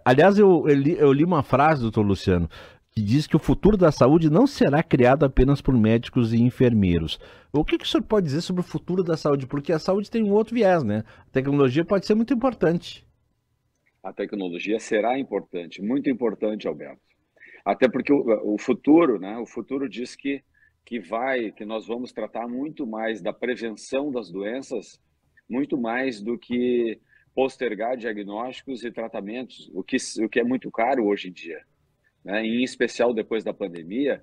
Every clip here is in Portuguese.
Aliás, eu li uma frase, doutor Luciano, que diz que o futuro da saúde não será criado apenas por médicos e enfermeiros. O que o senhor pode dizer sobre o futuro da saúde? Porque a saúde tem um outro viés, né? A tecnologia pode ser muito importante. A tecnologia será importante, muito importante, Alberto. Até porque o futuro, né? O futuro diz que nós vamos tratar muito mais da prevenção das doenças, muito mais do que postergar diagnósticos e tratamentos, o que é muito caro hoje em dia, né? Em especial depois da pandemia,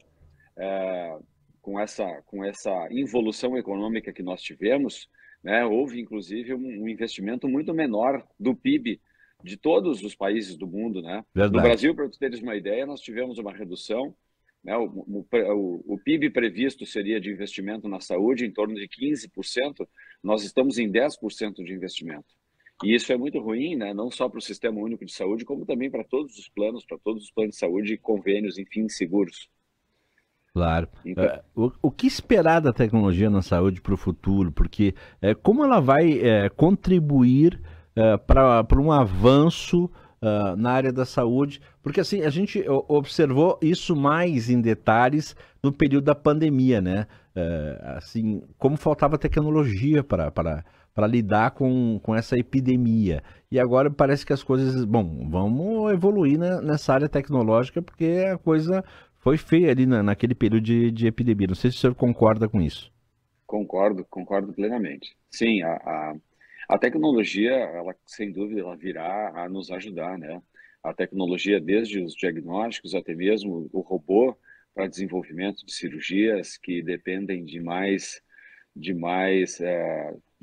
com essa involução econômica que nós tivemos, né? Houve inclusive um investimento muito menor do PIB de todos os países do mundo, né? No Verdade. Brasil, para tu teres uma ideia, nós tivemos uma redução, né? O PIB previsto seria de investimento na saúde em torno de 15%, nós estamos em 10% de investimento. E isso é muito ruim, né? Não só para o Sistema Único de Saúde, como também para todos os planos de saúde, convênios, enfim, seguros. Claro. Então, O que esperar da tecnologia na saúde para o futuro? Porque como ela vai contribuir para um avanço na área da saúde? Porque assim, a gente observou isso mais em detalhes no período da pandemia, né? Assim, como faltava tecnologia para lidar com essa epidemia. E agora parece que as coisas, bom, vamos evoluir nessa área tecnológica, porque a coisa foi feia ali naquele período de epidemia. Não sei se o senhor concorda com isso. concordo plenamente. Sim, a tecnologia, ela sem dúvida, ela virá a nos ajudar, né? A tecnologia, desde os diagnósticos até mesmo o robô para desenvolvimento de cirurgias que dependem de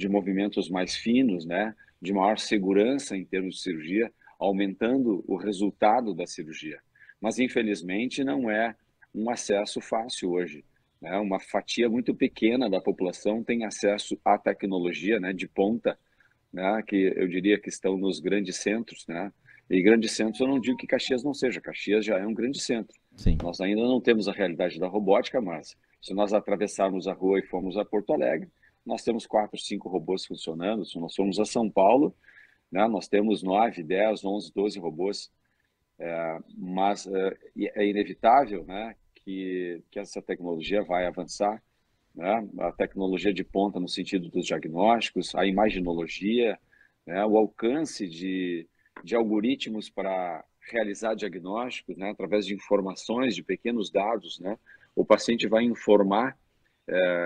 movimentos mais finos, né? De maior segurança em termos de cirurgia, aumentando o resultado da cirurgia. Mas infelizmente não é um acesso fácil hoje, né? Uma fatia muito pequena da população tem acesso à tecnologia, né, de ponta, né, que eu diria que estão nos grandes centros, né? E grandes centros eu não digo que Caxias não seja, Caxias já é um grande centro. Sim. Nós ainda não temos a realidade da robótica, mas se nós atravessarmos a rua e formos a Porto Alegre, nós temos 4, 5 robôs funcionando. Se nós formos a São Paulo, né, nós temos 9, 10, 11, 12 robôs, mas é inevitável, né, que essa tecnologia vai avançar, né? A tecnologia de ponta no sentido dos diagnósticos, a imaginologia, né? O alcance de algoritmos para realizar diagnósticos, né? Através de informações, de pequenos dados, né? O paciente vai informar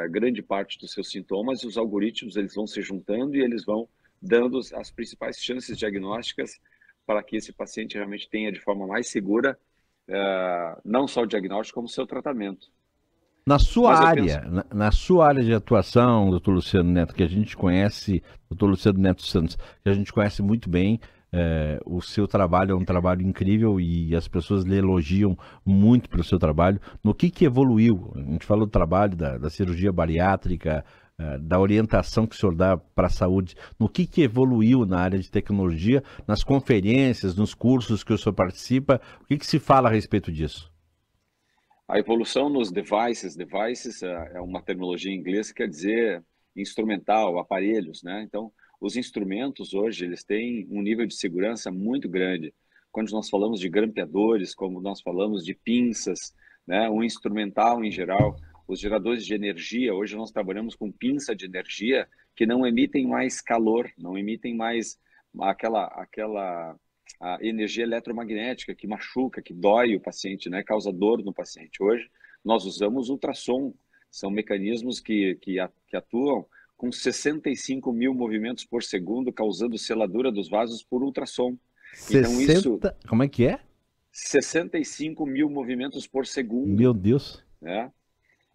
grande parte dos seus sintomas e os algoritmos eles vão se juntando e eles vão dando as principais chances diagnósticas para que esse paciente realmente tenha de forma mais segura não só o diagnóstico, como o seu tratamento. Mas eu penso, Na sua área de atuação, doutor Luciano Neto, que a gente conhece, doutor Luciano Neto Santos, que a gente conhece muito bem, o seu trabalho é um trabalho incrível e as pessoas lhe elogiam muito pelo seu trabalho. No que evoluiu? A gente falou do trabalho da cirurgia bariátrica, da orientação que o senhor dá para a saúde. No que evoluiu na área de tecnologia, nas conferências, nos cursos que o senhor participa? O que se fala a respeito disso? a evolução nos devices é uma terminologia em inglês que quer dizer instrumental, aparelhos, né? Então, os instrumentos hoje, eles têm um nível de segurança muito grande. Quando nós falamos de grampeadores, como nós falamos de pinças, né? O instrumental em geral, os geradores de energia, hoje nós trabalhamos com pinça de energia que não emitem mais calor, não emitem mais aquela a energia eletromagnética que machuca, que dói o paciente, né? Causa dor no paciente. Hoje, nós usamos ultrassom, são mecanismos que atuam com 65 mil movimentos por segundo, causando seladura dos vasos por ultrassom. Então, isso, 60. Como é que é? 65 mil movimentos por segundo, Meu Deus. né?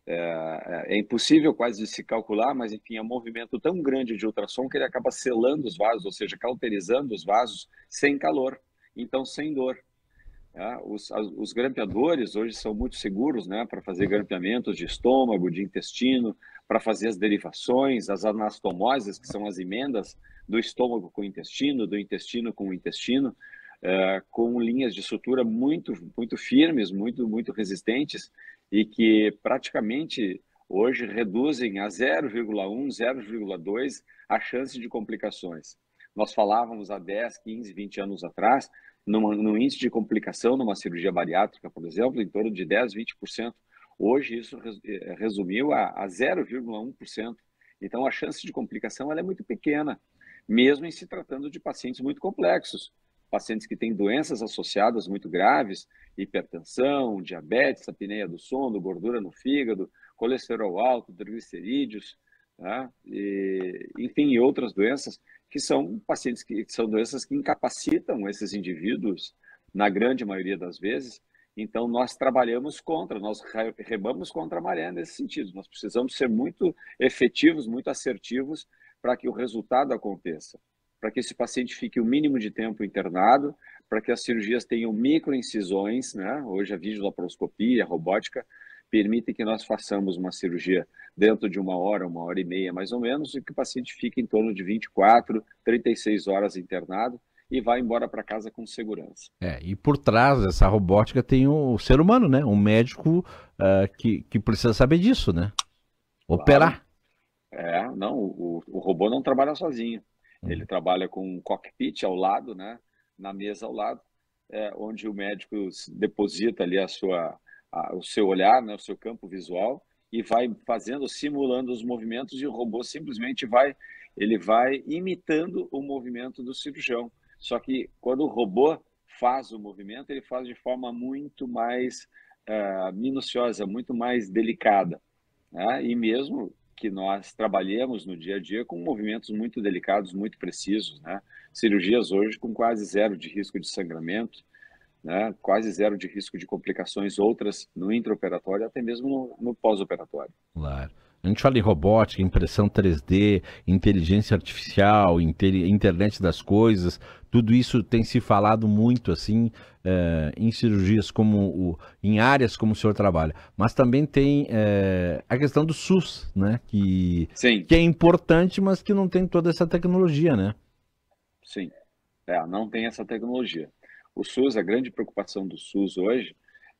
É impossível quase de se calcular, mas enfim, é um movimento tão grande de ultrassom que ele acaba selando os vasos, ou seja, cauterizando os vasos sem calor, então sem dor. Né? Os grampeadores hoje são muito seguros, né, para fazer grampeamentos de estômago, de intestino, para fazer as derivações, as anastomoses, que são as emendas do estômago com o intestino, do intestino com o intestino, com linhas de sutura muito firmes, muito resistentes e que praticamente hoje reduzem a 0,1, 0,2 a chance de complicações. Nós falávamos há 10, 15, 20 anos atrás, no índice de complicação numa cirurgia bariátrica, por exemplo, em torno de 10, 20%. Hoje isso resumiu a 0,1%. Então a chance de complicação ela é muito pequena, mesmo em se tratando de pacientes muito complexos, pacientes que têm doenças associadas muito graves, hipertensão, diabetes, apneia do sono, gordura no fígado, colesterol alto, triglicerídeos, tá? Enfim, outras doenças que são pacientes que são doenças que incapacitam esses indivíduos, na grande maioria das vezes. Então, nós trabalhamos contra, nós remamos contra a maré nesse sentido. Nós precisamos ser muito efetivos, muito assertivos para que o resultado aconteça, para que esse paciente fique o mínimo de tempo internado, para que as cirurgias tenham microincisões, né? Hoje a videolaparoscopia, a robótica, permitem que nós façamos uma cirurgia dentro de uma hora e meia mais ou menos, e que o paciente fique em torno de 24, 36 horas internado e vá embora para casa com segurança. E por trás dessa robótica tem o ser humano, né? Um médico que precisa saber disso, né? Operar. Não, o robô não trabalha sozinho. Ele trabalha com um cockpit ao lado, né? Na mesa ao lado, onde o médico deposita ali o seu olhar, né? O seu campo visual, e vai simulando os movimentos, e o robô simplesmente vai imitando o movimento do cirurgião. Só que quando o robô faz o movimento, ele faz de forma muito mais minuciosa, muito mais delicada, né? E mesmo que nós trabalhemos no dia a dia com movimentos muito delicados, muito precisos, né? Cirurgias hoje com quase zero de risco de sangramento, né? Quase zero de risco de complicações, outras no intraoperatório, até mesmo no pós-operatório. Claro. A gente fala em robótica, impressão 3D, inteligência artificial, internet das coisas, tudo isso tem se falado muito assim em cirurgias em áreas como o senhor trabalha. Mas também tem a questão do SUS, né? Que é importante, mas que não tem toda essa tecnologia, né? Sim, não tem essa tecnologia. O SUS, a grande preocupação do SUS hoje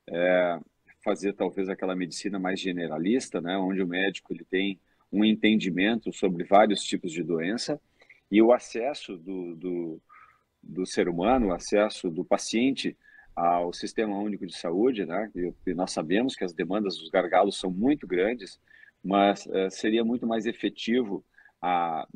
é fazer talvez aquela medicina mais generalista, né, onde o médico ele tem um entendimento sobre vários tipos de doença, e o acesso do ser humano, o acesso do paciente ao Sistema Único de Saúde, né, e nós sabemos que as demandas dos gargalos são muito grandes, mas seria muito mais efetivo a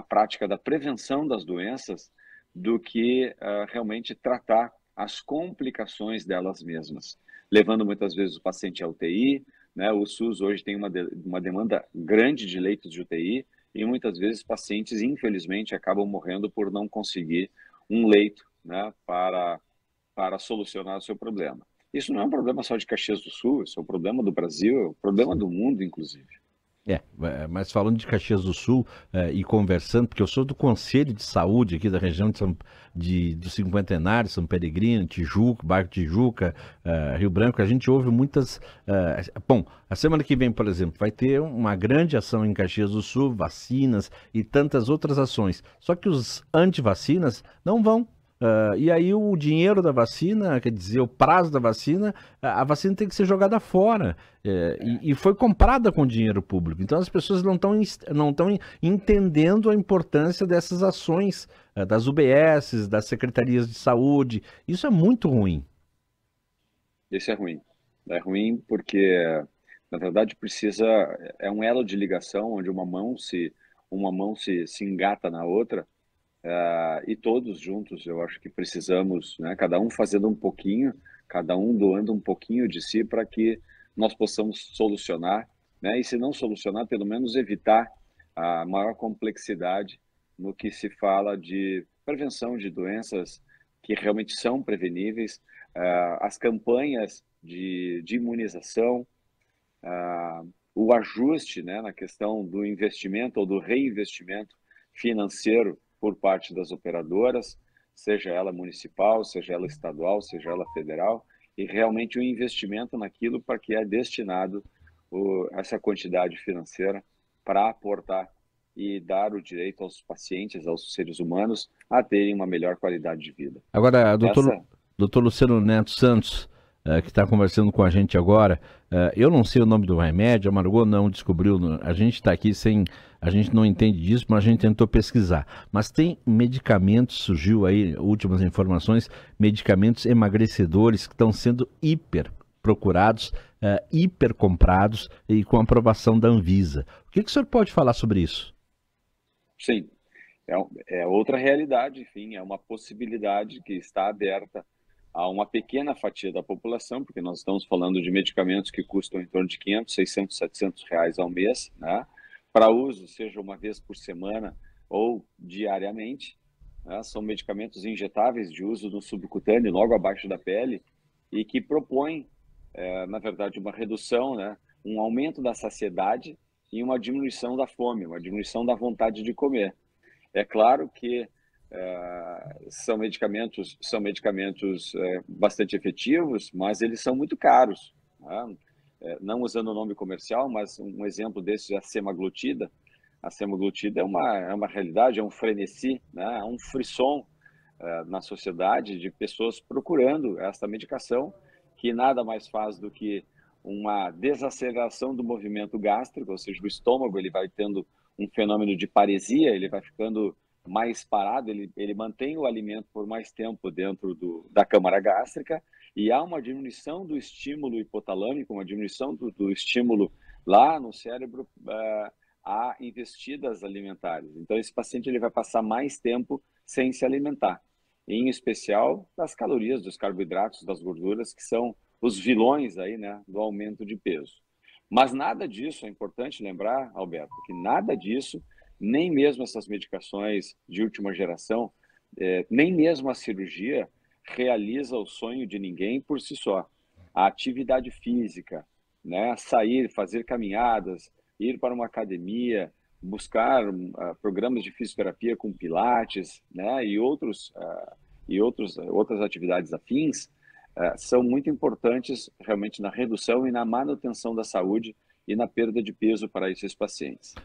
prática da prevenção das doenças do que realmente tratar as complicações delas mesmas, levando muitas vezes o paciente à UTI, né? O SUS hoje tem uma demanda grande de leitos de UTI, e muitas vezes pacientes, infelizmente, acabam morrendo por não conseguir um leito, né, para solucionar o seu problema. Isso não é um problema só de Caxias do Sul, isso é um problema do Brasil, é um problema do mundo, inclusive. Mas falando de Caxias do Sul e conversando, porque eu sou do Conselho de Saúde aqui da região do Cinquentenário, São Peregrino, Tijuca, bairro Tijuca, Rio Branco, a gente ouve muitas... Bom, a semana que vem, por exemplo, vai ter uma grande ação em Caxias do Sul, vacinas e tantas outras ações. Só que os anti-vacinas não vão. E aí o dinheiro da vacina, quer dizer, o prazo da vacina, a vacina tem que ser jogada fora. E foi comprada com dinheiro público. Então as pessoas não estão entendendo a importância dessas ações das UBSs, das secretarias de saúde. Isso é muito ruim. Isso é ruim. É ruim porque, na verdade, é um elo de ligação onde uma mão se engata na outra. E todos juntos, eu acho que precisamos, né, cada um fazendo um pouquinho, cada um doando um pouquinho de si para que nós possamos solucionar, né, e se não solucionar, pelo menos evitar a maior complexidade no que se fala de prevenção de doenças que realmente são preveníveis, as campanhas de imunização, o ajuste, né, na questão do investimento ou do reinvestimento financeiro por parte das operadoras, seja ela municipal, seja ela estadual, seja ela federal, e realmente o investimento naquilo para que é destinado essa quantidade financeira para aportar e dar o direito aos pacientes, aos seres humanos, a terem uma melhor qualidade de vida. Agora, doutor Luciano Neto Santos, que está conversando com a gente agora, eu não sei o nome do remédio, a Margot não descobriu, a gente está aqui sem, a gente não entende disso, mas a gente tentou pesquisar. Mas tem medicamentos, surgiu aí, últimas informações, medicamentos emagrecedores que estão sendo hiper procurados, hiper comprados e com aprovação da Anvisa. O que o senhor pode falar sobre isso? Sim, é outra realidade, enfim, é uma possibilidade que está aberta a uma pequena fatia da população, porque nós estamos falando de medicamentos que custam em torno de 500, 600, 700 reais ao mês, né? Para uso, seja uma vez por semana ou diariamente, né? São medicamentos injetáveis de uso no subcutâneo, logo abaixo da pele, e que propõem, na verdade, uma redução, né? Um aumento da saciedade e uma diminuição da fome, uma diminuição da vontade de comer. É claro que são medicamentos bastante efetivos, mas eles são muito caros, né? Não usando o nome comercial, mas um exemplo desse é a semaglutida. A semaglutida é uma realidade, é um frenesi, né? É um frisson na sociedade de pessoas procurando essa medicação, que nada mais faz do que uma desaceleração do movimento gástrico, ou seja, o estômago ele vai tendo um fenômeno de paresia, ele vai ficando mais parado, ele mantém o alimento por mais tempo dentro da câmara gástrica, e há uma diminuição do estímulo hipotalâmico, uma diminuição do estímulo lá no cérebro a investidas alimentares. Então, esse paciente ele vai passar mais tempo sem se alimentar, em especial das calorias, dos carboidratos, das gorduras, que são os vilões aí, né, do aumento de peso. Mas nada disso, é importante lembrar, Alberto, que nada disso, nem mesmo essas medicações de última geração, nem mesmo a cirurgia realiza o sonho de ninguém por si só. A atividade física, né, sair, fazer caminhadas, ir para uma academia, buscar programas de fisioterapia com pilates, né, e outras atividades afins, são muito importantes realmente na redução e na manutenção da saúde e na perda de peso para esses pacientes.